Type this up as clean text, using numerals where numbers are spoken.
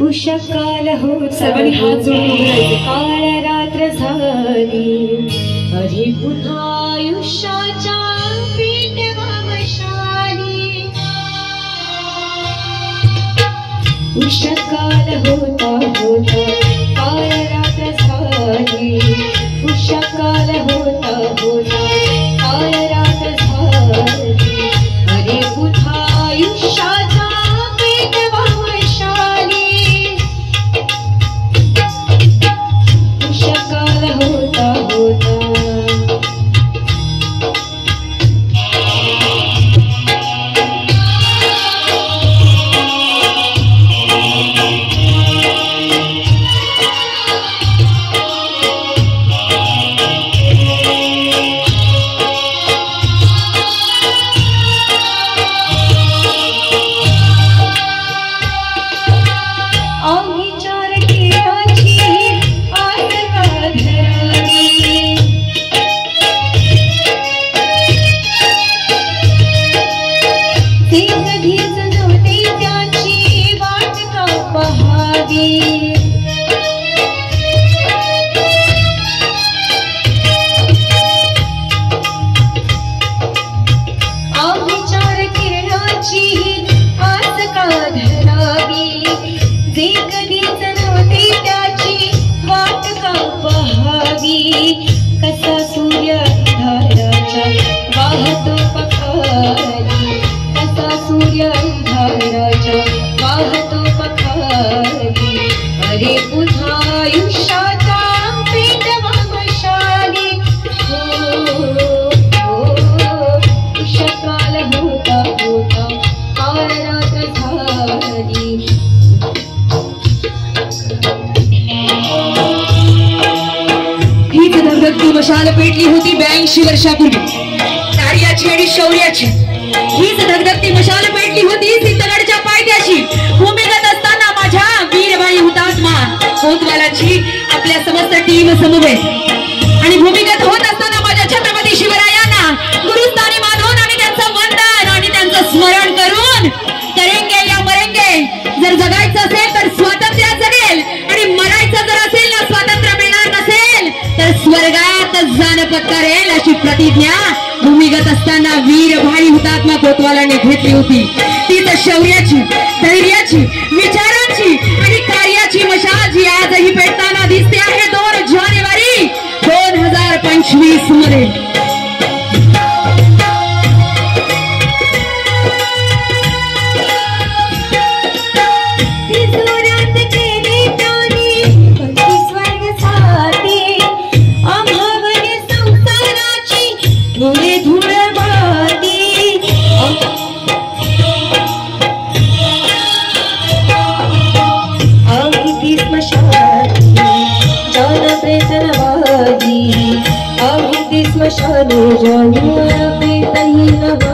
उषकाल होता सर्वांनी हात जोडून उभे राहायचे. काळ रात्र झाली अरे पुन्हा आयुष्याच्या पेटवावशाली. उषकाल होता होता काळ रात्र झाली. उषकाल होता होता काळ रात्र झाली अरे पुन्हा आयुष्याचा पेटवावशाली. उषकाल होता होता कसा सूर्य अंधाराच्या वाहतो पखाली. कसा सूर्य अंधाराच्या वाहतो पखाली अरे पुन्हा आयुष्याचा पेटवावशाली. हो हो उषकाल होता होता काळ रात्र झाली. धगधगती मशाल पेटली होती 82 वर्षापूर्वी कार्याची आणि शौर्याची. हीच धगधगती मशाल पेटली होती सिद्धगडच्या पायथ्याशी. भूमिगत असताना माझ्या वीरबाई हुतात्मा कोतवालाची आपल्या समस्त टीम समवेत आणि भूमिगत होत असताना माझ्या छत्रपती शिवरायांना गुरुस्थानी मानून आणि त्यांचं वंदन आणि त्यांचं स्मरण करून करेंगे या मरेंगे. जर जगायचं असेल तर स्वातंत्र्य जगेल आणि मरायचं जर असेल ना स्वातंत्र्य मिळणार नसेल तर स्वर्गात जाणं पत्करेल अशी प्रतिज्ञा भूमिगत असताना वीरभाई हुतात्मा कोतवालाने घेतली होती. तीच शौर्याची, धैर्याची, विचारांची आणि कार्याची मशाल जी आजही पेटताना दिसते आहे 2 जानेवारी 2025 मध्ये. स्मशाने जाऊया पेटही नवा.